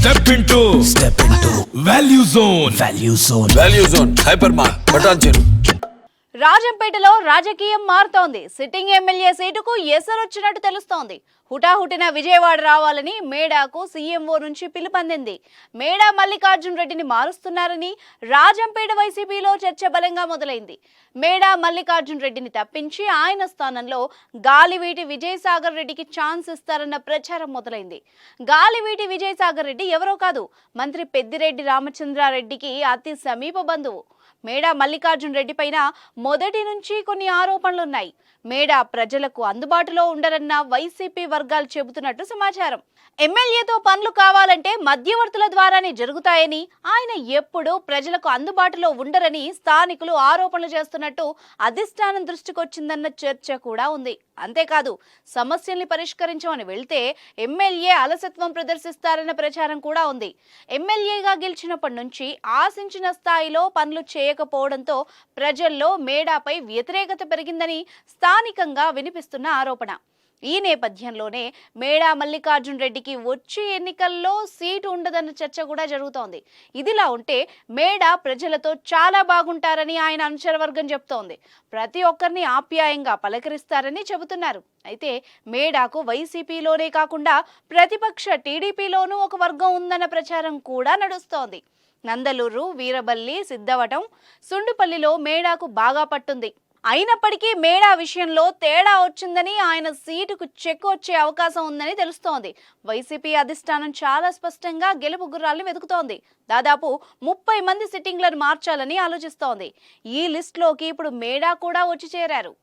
Step into Value Zone. Value zone hyper mart Patancheru. రాజంపేటలో రాజకీయం మారుతోంది. సిట్టింగ్ ఎమ్మెల్యే సీటుకు ఎసరొచ్చినట్టు తెలుస్తోంది. హుటాహుటిన విజయవాడ రావాలని మేడాకు సీఎంఓ నుంచి పిలుపందింది. మేడా మల్లికార్జున్ రెడ్డిని మారుస్తున్నారని రాజంపేట వైసీపీలో చర్చ బలంగా మొదలైంది. మేడా మల్లికార్జున్ రెడ్డిని తప్పించి ఆయన స్థానంలో గాలివీటి విజయసాగర్ రెడ్డికి ఛాన్స్ ఇస్తారన్న ప్రచారం మొదలైంది. గాలివీటి విజయసాగర్ రెడ్డి ఎవరో కాదు, మంత్రి పెద్దిరెడ్డి రామచంద్రారెడ్డికి అతి సమీప బంధువు. మేడా మల్లికార్జున్ రెడ్డి పైన మొదటి నుంచి కొన్ని ఆరోపణలున్నాయి. మేడా ప్రజలకు అందుబాటులో ఉండరన్న వైసీపీ వర్గాలు చెబుతున్నట్టు సమాచారం. ఎమ్మెల్యేతో పనులు కావాలంటే మధ్యవర్తుల ద్వారానే జరుగుతాయని, ఆయన ఎప్పుడూ ప్రజలకు అందుబాటులో ఉండరని స్థానికులు ఆరోపణలు చేస్తున్నట్టు అధిష్టానం దృష్టికొచ్చిందన్న చర్చ కూడా ఉంది. అంతేకాదు, సమస్యల్ని పరిష్కరించమని వెళ్తే ఎమ్మెల్యే అలసత్వం ప్రదర్శిస్తారన్న ప్రచారం కూడా ఉంది. ఎమ్మెల్యేగా గెలిచినప్పటి నుంచి ఆశించిన స్థాయిలో పనులు చేయకపోవడంతో ప్రజల్లో మేడాపై వ్యతిరేకత పెరిగిందని స్థానికంగా వినిపిస్తున్న ఆరోపణ. ఈ నేపథ్యంలోనే మేడా మల్లికార్జున్ రెడ్డికి వచ్చే ఎన్నికల్లో సీటు ఉండదన్న చర్చ కూడా జరుగుతోంది. ఇదిలా ఉంటే మేడా ప్రజలతో చాలా బాగుంటారని ఆయన అనుచరవర్గం చెప్తోంది. ప్రతి ఒక్కరిని ఆప్యాయంగా పలకరిస్తారని చెబుతున్నారు. అయితే మేడాకు వైసీపీలోనే కాకుండా ప్రతిపక్ష టీడీపీలోనూ ఒక వర్గం ఉందన్న ప్రచారం కూడా నడుస్తోంది. నందలూరు, వీరబల్లి, సిద్ధవటం, సుండుపల్లిలో మేడాకు బాగా పట్టుంది. అయినప్పటికీ మేడా విషయంలో తేడా వచ్చిందని, ఆయన సీటుకు చెక్ వచ్చే అవకాశం ఉందని తెలుస్తోంది. వైసీపీ అధిష్టానం చాలా స్పష్టంగా గెలుపు గుర్రాలను వెతుకుతోంది. దాదాపు 30 మంది సిట్టింగ్లను మార్చాలని ఆలోచిస్తోంది. ఈ లిస్టులోకి ఇప్పుడు మేడా కూడా వచ్చి చేరారు.